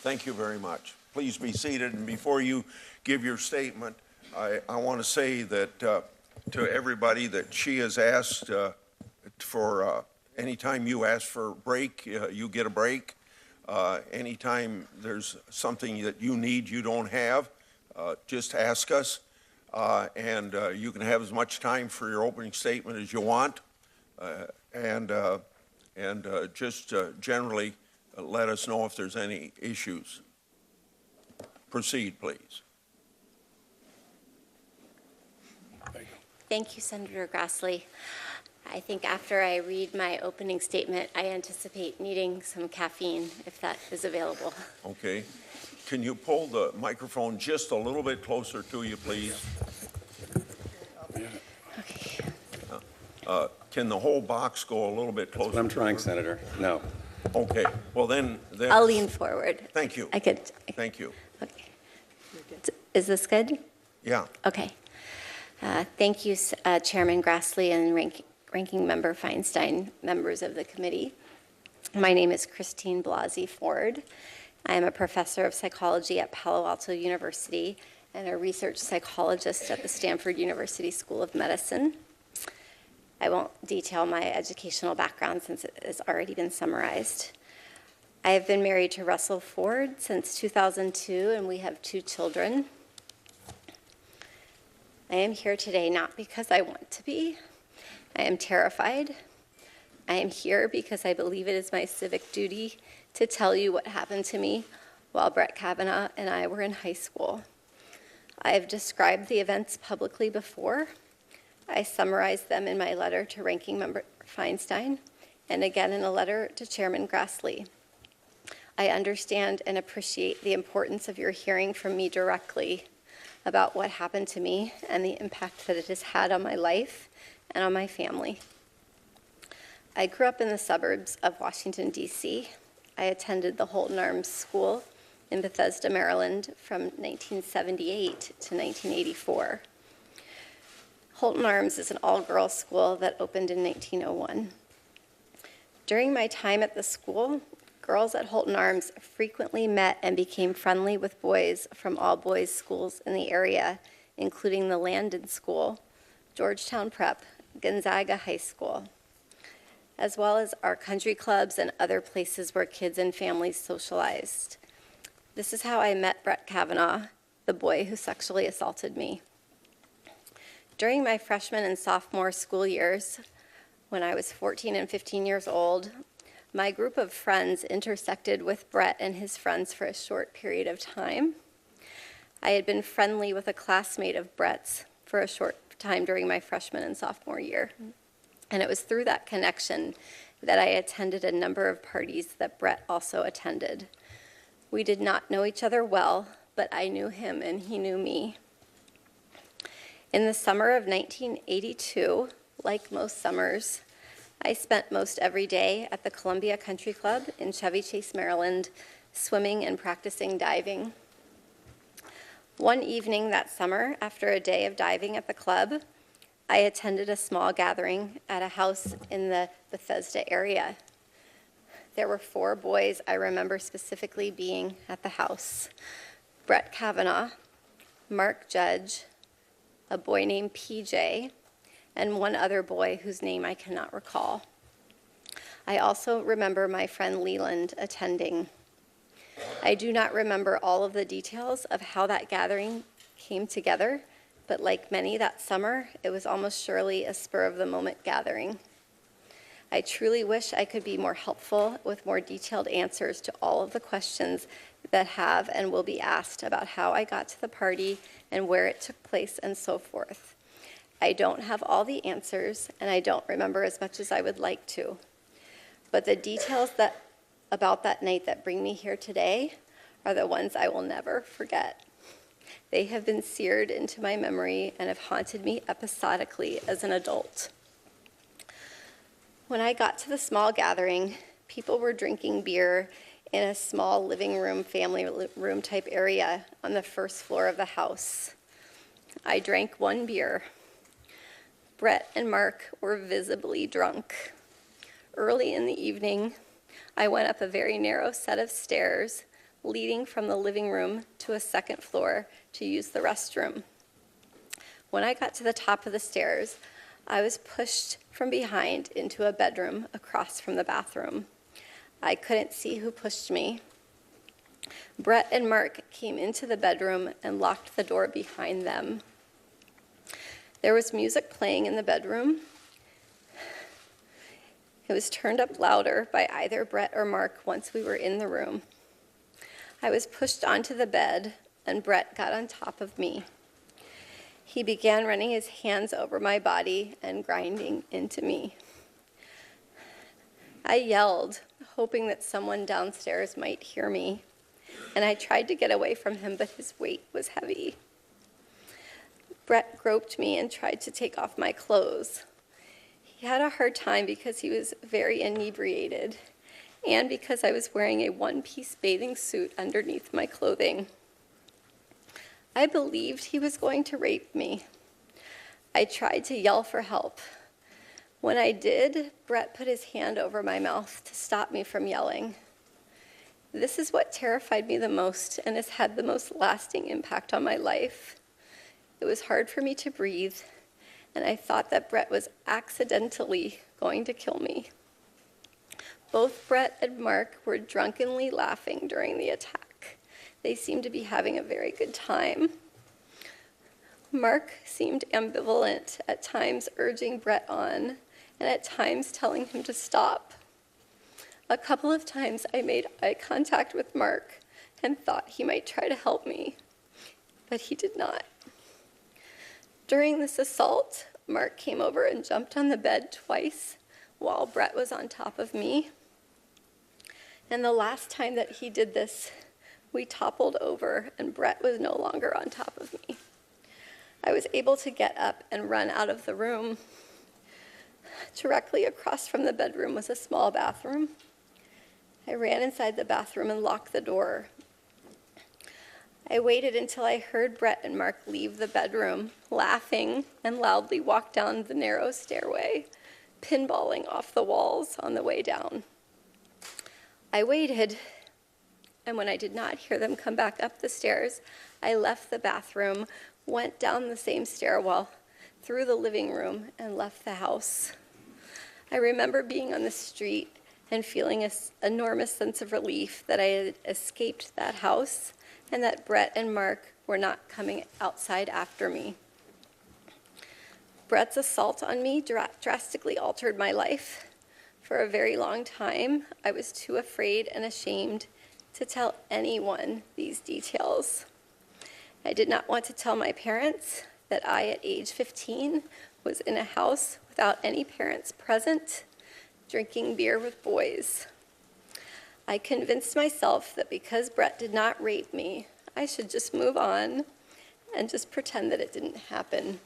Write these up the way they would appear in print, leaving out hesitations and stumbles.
Thank you very much. Please be seated. And before you give your statement, I want to say that to everybody that she has asked for anytime you ask for a break, you get a break. Anytime there's something that you need you don't have, just ask us. And you can have as much time for your opening statement as you want. Just generally let us know if there's any issues. Proceed, please. Thank you, Senator Grassley. I think after I read my opening statement, I anticipate needing some caffeine, if that is available. Okay. Can you pull the microphone just a little bit closer to you, please? Okay. Can the whole box go a little bit closer? I'm trying, Senator. No. Okay. Well, then I'll lean forward. Thank you. I could. Thank you. Okay. Is this good? Yeah. Okay. Thank you, Chairman Grassley and Ranking Member Feinstein, members of the committee. My name is Christine Blasey Ford. I am a professor of psychology at Palo Alto University and a research psychologist at the Stanford University School of Medicine. I won't detail my educational background since it has already been summarized. I have been married to Russell Ford since 2002, and we have 2 children. I am here today not because I want to be. I am terrified. I am here because I believe it is my civic duty to tell you what happened to me while Brett Kavanaugh and I were in high school. I have described the events publicly before. I summarized them in my letter to Ranking Member Feinstein and again in a letter to Chairman Grassley. I understand and appreciate the importance of your hearing from me directly about what happened to me and the impact that it has had on my life and on my family. I grew up in the suburbs of Washington, D.C. I attended the Holton Arms School in Bethesda, Maryland from 1978 to 1984. Holton Arms is an all-girls school that opened in 1901. During my time at the school, girls at Holton Arms frequently met and became friendly with boys from all boys schools in the area, including the Landon School, Georgetown Prep, Gonzaga High School, as well as our country clubs and other places where kids and families socialized. This is how I met Brett Kavanaugh, the boy who sexually assaulted me. During my freshman and sophomore school years, when I was 14 and 15 years old, my group of friends intersected with Brett and his friends for a short period of time. I had been friendly with a classmate of Brett's for a short time during my freshman and sophomore year. And it was through that connection that I attended a number of parties that Brett also attended. We did not know each other well, but I knew him and he knew me. In the summer of 1982, like most summers, I spent most every day at the Columbia Country Club in Chevy Chase, Maryland, swimming and practicing diving. One evening that summer, after a day of diving at the club, I attended a small gathering at a house in the Bethesda area. There were 4 boys I remember specifically being at the house: Brett Kavanaugh, Mark Judge, a boy named PJ, and one other boy whose name I cannot recall. I also remember my friend Leland attending. I do not remember all of the details of how that gathering came together, but like many that summer, it was almost surely a spur-of-the-moment gathering. I truly wish I could be more helpful with more detailed answers to all of the questions that have and will be asked about how I got to the party and where it took place and so forth. I don't have all the answers, and I don't remember as much as I would like to. But the details about that night that bring me here today are the ones I will never forget. They have been seared into my memory and have haunted me episodically as an adult. When I got to the small gathering, people were drinking beer in a small living room, family room type area on the first floor of the house. I drank 1 beer. Brett and Mark were visibly drunk. Early in the evening, I went up a very narrow set of stairs leading from the living room to a second floor to use the restroom. When I got to the top of the stairs, I was pushed from behind into a bedroom across from the bathroom. I couldn't see who pushed me. Brett and Mark came into the bedroom and locked the door behind them. There was music playing in the bedroom. It was turned up louder by either Brett or Mark once we were in the room. I was pushed onto the bed, and Brett got on top of me. He began running his hands over my body and grinding into me. I yelled, hoping that someone downstairs might hear me, and I tried to get away from him, but his weight was heavy. Brett groped me and tried to take off my clothes. He had a hard time because he was very inebriated and because I was wearing a one-piece bathing suit underneath my clothing. I believed he was going to rape me. I tried to yell for help. When I did, Brett put his hand over my mouth to stop me from yelling. This is what terrified me the most and has had the most lasting impact on my life. It was hard for me to breathe, and I thought that Brett was accidentally going to kill me. Both Brett and Mark were drunkenly laughing during the attack. They seemed to be having a very good time. Mark seemed ambivalent, at times urging Brett on, and at times telling him to stop. A couple of times I made eye contact with Mark and thought he might try to help me, but he did not. During this assault, Mark came over and jumped on the bed twice while Brett was on top of me. And the last time that he did this, we toppled over and Brett was no longer on top of me. I was able to get up and run out of the room. Directly across from the bedroom was a small bathroom. I ran inside the bathroom and locked the door. I waited until I heard Brett and Mark leave the bedroom, laughing, and loudly walk down the narrow stairway, pinballing off the walls on the way down. I waited, and when I did not hear them come back up the stairs, I left the bathroom, went down the same stairwell, through the living room, and left the house. I remember being on the street and feeling an enormous sense of relief that I had escaped that house and that Brett and Mark were not coming outside after me. Brett's assault on me drastically altered my life. For a very long time, I was too afraid and ashamed to tell anyone these details. I did not want to tell my parents that I, at age 15, was in a house without any parents present, drinking beer with boys. I convinced myself that because Brett did not rape me, I should just move on and just pretend that it didn't happen.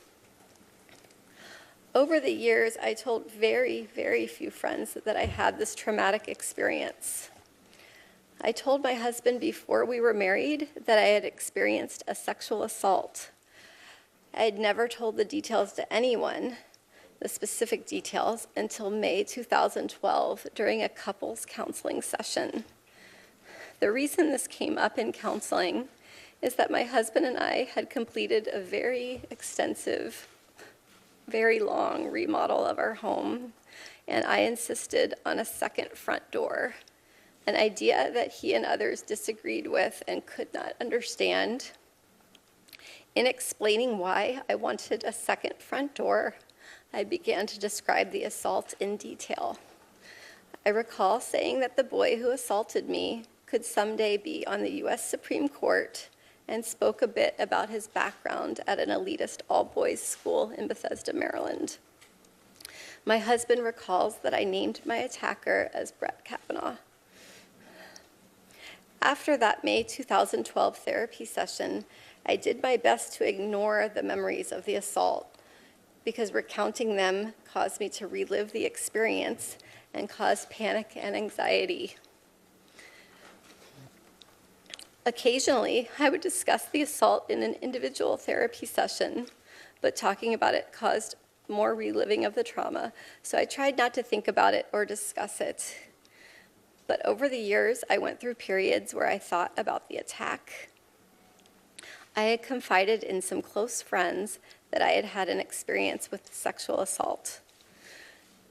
Over the years, I told very, very few friends that I had this traumatic experience. I told my husband before we were married that I had experienced a sexual assault. I had never told the details to anyone, the specific details, until May 2012 during a couples counseling session. The reason this came up in counseling is that my husband and I had completed a very extensive, very long remodel of our home, and I insisted on a second front door, an idea that he and others disagreed with and could not understand. In explaining why I wanted a second front door, I began to describe the assault in detail. I recall saying that the boy who assaulted me could someday be on the U.S. Supreme Court and spoke a bit about his background at an elitist all-boys school in Bethesda, Maryland. My husband recalls that I named my attacker as Brett Kavanaugh. After that May 2012 therapy session, I did my best to ignore the memories of the assault because recounting them caused me to relive the experience and caused panic and anxiety. Occasionally, I would discuss the assault in an individual therapy session, but talking about it caused more reliving of the trauma, so I tried not to think about it or discuss it. But over the years, I went through periods where I thought about the attack. I had confided in some close friends that I had had an experience with sexual assault.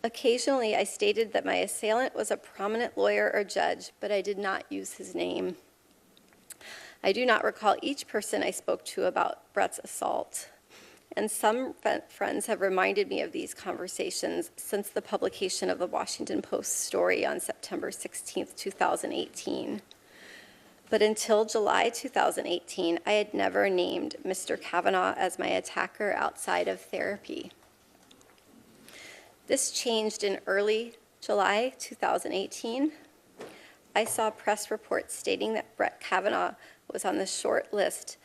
Occasionally, I stated that my assailant was a prominent lawyer or judge, but I did not use his name. I do not recall each person I spoke to about Brett's assault, and some friends have reminded me of these conversations since the publication of the Washington Post story on September 16, 2018. But until July 2018, I had never named Mr. Kavanaugh as my attacker outside of therapy. This changed in early July 2018. I saw press reports stating that Brett Kavanaugh was on the short list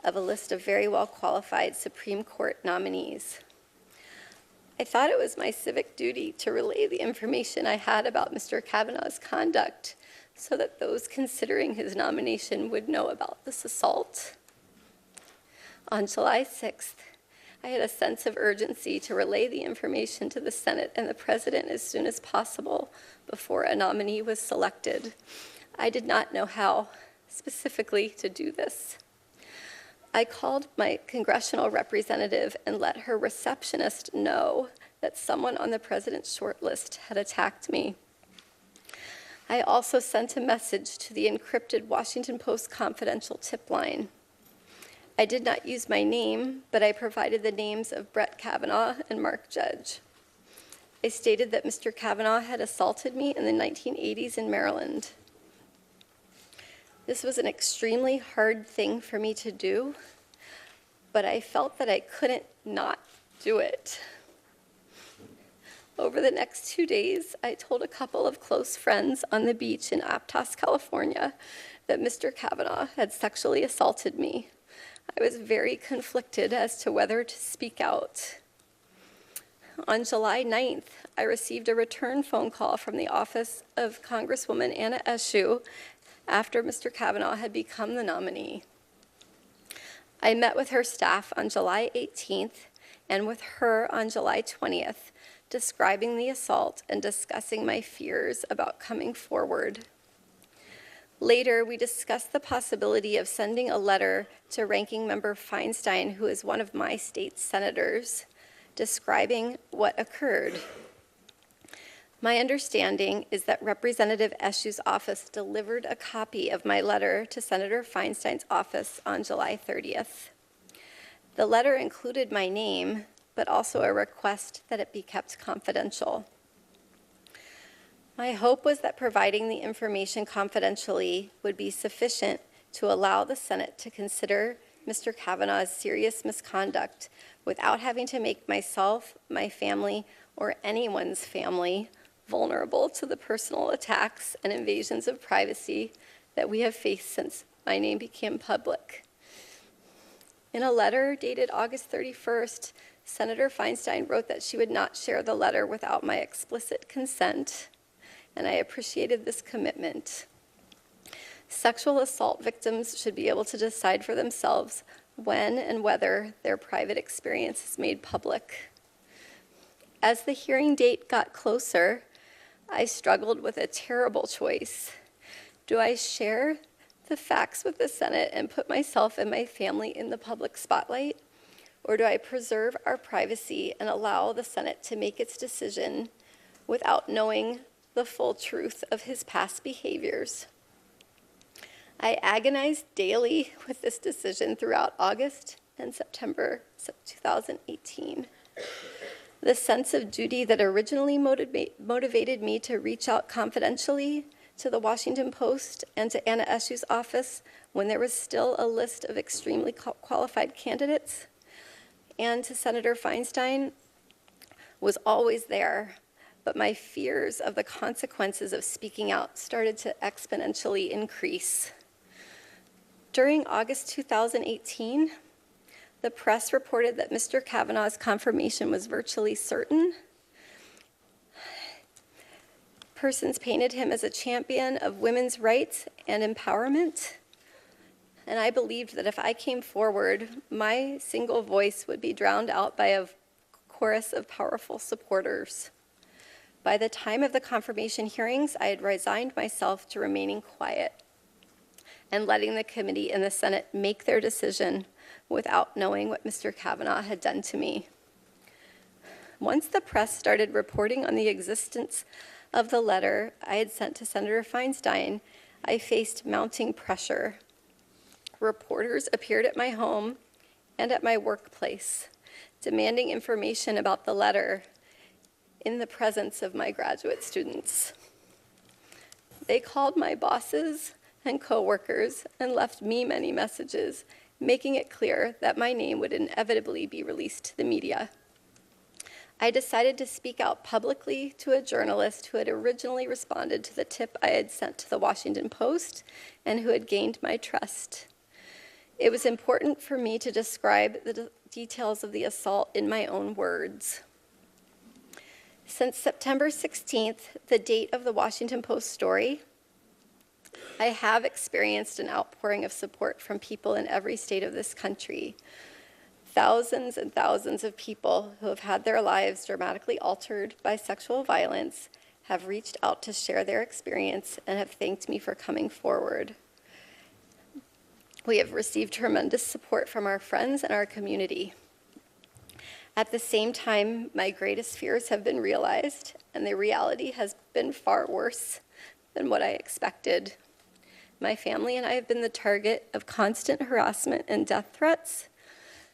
of a list of very well-qualified Supreme Court nominees. I thought it was my civic duty to relay the information I had about Mr. Kavanaugh's conduct so that those considering his nomination would know about this assault. On July 6th, I had a sense of urgency to relay the information to the Senate and the President as soon as possible before a nominee was selected. I did not know how specifically to do this. I called my congressional representative and let her receptionist know that someone on the President's shortlist had attacked me. I also sent a message to the encrypted Washington Post confidential tip line. I did not use my name, but I provided the names of Brett Kavanaugh and Mark Judge. I stated that Mr. Kavanaugh had assaulted me in the 1980s in Maryland. This was an extremely hard thing for me to do, but I felt that I couldn't not do it. Over the next 2 days, I told a couple of close friends on the beach in Aptos, California, that Mr. Kavanaugh had sexually assaulted me. I was very conflicted as to whether to speak out. On July 9th, I received a return phone call from the office of Congresswoman Anna Eshoo after Mr. Kavanaugh had become the nominee. I met with her staff on July 18th and with her on July 20th, describing the assault and discussing my fears about coming forward. Later, we discussed the possibility of sending a letter to Ranking Member Feinstein, who is one of my state's senators, describing what occurred. My understanding is that Representative Eshoo's office delivered a copy of my letter to Senator Feinstein's office on July 30th. The letter included my name, but also a request that it be kept confidential. My hope was that providing the information confidentially would be sufficient to allow the Senate to consider Mr. Kavanaugh's serious misconduct without having to make myself, my family, or anyone's family vulnerable to the personal attacks and invasions of privacy that we have faced since my name became public. In a letter dated August 31st, Senator Feinstein wrote that she would not share the letter without my explicit consent, and I appreciated this commitment. Sexual assault victims should be able to decide for themselves when and whether their private experience is made public. As the hearing date got closer, I struggled with a terrible choice. Do I share the facts with the Senate and put myself and my family in the public spotlight? Or do I preserve our privacy and allow the Senate to make its decision without knowing the full truth of his past behaviors? I agonized daily with this decision throughout August and September 2018. The sense of duty that originally motivated me to reach out confidentially to the Washington Post and to Anna Eshoo's office when there was still a list of extremely qualified candidates, and to Senator Feinstein was always there, but my fears of the consequences of speaking out started to exponentially increase. During August 2018, the press reported that Mr. Kavanaugh's confirmation was virtually certain. Persons painted him as a champion of women's rights and empowerment. And I believed that if I came forward, my single voice would be drowned out by a chorus of powerful supporters. By the time of the confirmation hearings, I had resigned myself to remaining quiet and letting the committee and the Senate make their decision without knowing what Mr. Kavanaugh had done to me. Once the press started reporting on the existence of the letter I had sent to Senator Feinstein, I faced mounting pressure. Reporters appeared at my home and at my workplace, demanding information about the letter in the presence of my graduate students. They called my bosses and coworkers and left me many messages, making it clear that my name would inevitably be released to the media. I decided to speak out publicly to a journalist who had originally responded to the tip I had sent to the Washington Post and who had gained my trust. It was important for me to describe the details of the assault in my own words. Since September 16th, the date of the Washington Post story, I have experienced an outpouring of support from people in every state of this country. Thousands and thousands of people who have had their lives dramatically altered by sexual violence have reached out to share their experience and have thanked me for coming forward. We have received tremendous support from our friends and our community. At the same time, my greatest fears have been realized, and the reality has been far worse than what I expected. My family and I have been the target of constant harassment and death threats,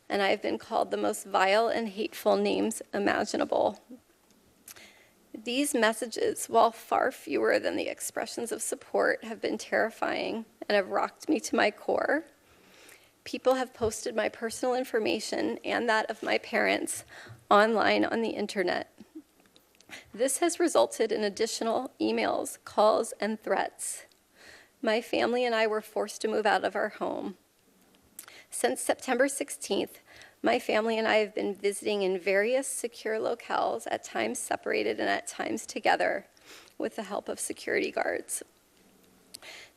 and I have been called the most vile and hateful names imaginable. These messages, while far fewer than the expressions of support, have been terrifying and have rocked me to my core. People have posted my personal information and that of my parents online on the internet. This has resulted in additional emails, calls, and threats. My family and I were forced to move out of our home. Since September 16th, my family and I have been visiting in various secure locales, at times separated and at times together, with the help of security guards.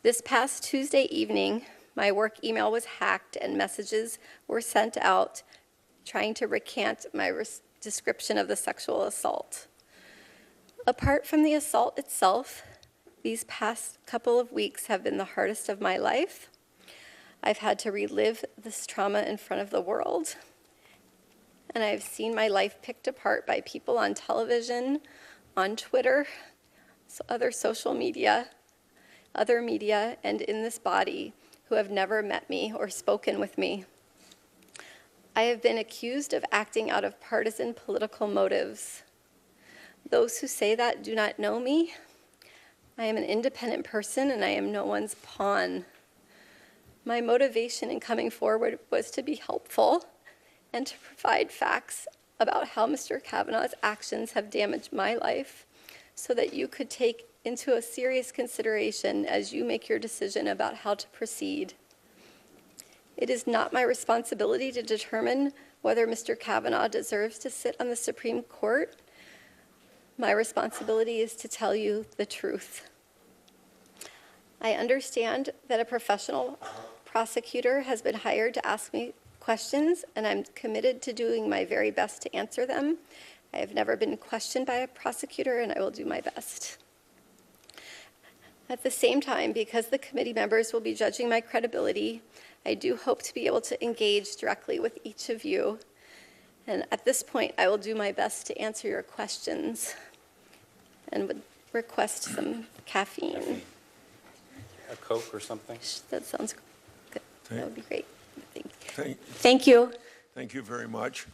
This past Tuesday evening, my work email was hacked and messages were sent out trying to recant my description of the sexual assault. Apart from the assault itself, these past couple of weeks have been the hardest of my life. I've had to relive this trauma in front of the world, and I've seen my life picked apart by people on television, on Twitter, other social media, other media, and in this body who have never met me or spoken with me. I have been accused of acting out of partisan political motives. Those who say that do not know me. I am an independent person and I am no one's pawn. My motivation in coming forward was to be helpful and to provide facts about how Mr. Kavanaugh's actions have damaged my life so that you could take into a serious consideration as you make your decision about how to proceed. It is not my responsibility to determine whether Mr. Kavanaugh deserves to sit on the Supreme Court. My responsibility is to tell you the truth. I understand that a professional prosecutor has been hired to ask me questions, and I'm committed to doing my very best to answer them. I have never been questioned by a prosecutor, and I will do my best. At the same time, because the committee members will be judging my credibility, I do hope to be able to engage directly with each of you. And at this point, I will do my best to answer your questions and would request some caffeine. A Coke or something? That sounds good. That would be great. Thank you. Thank you very much.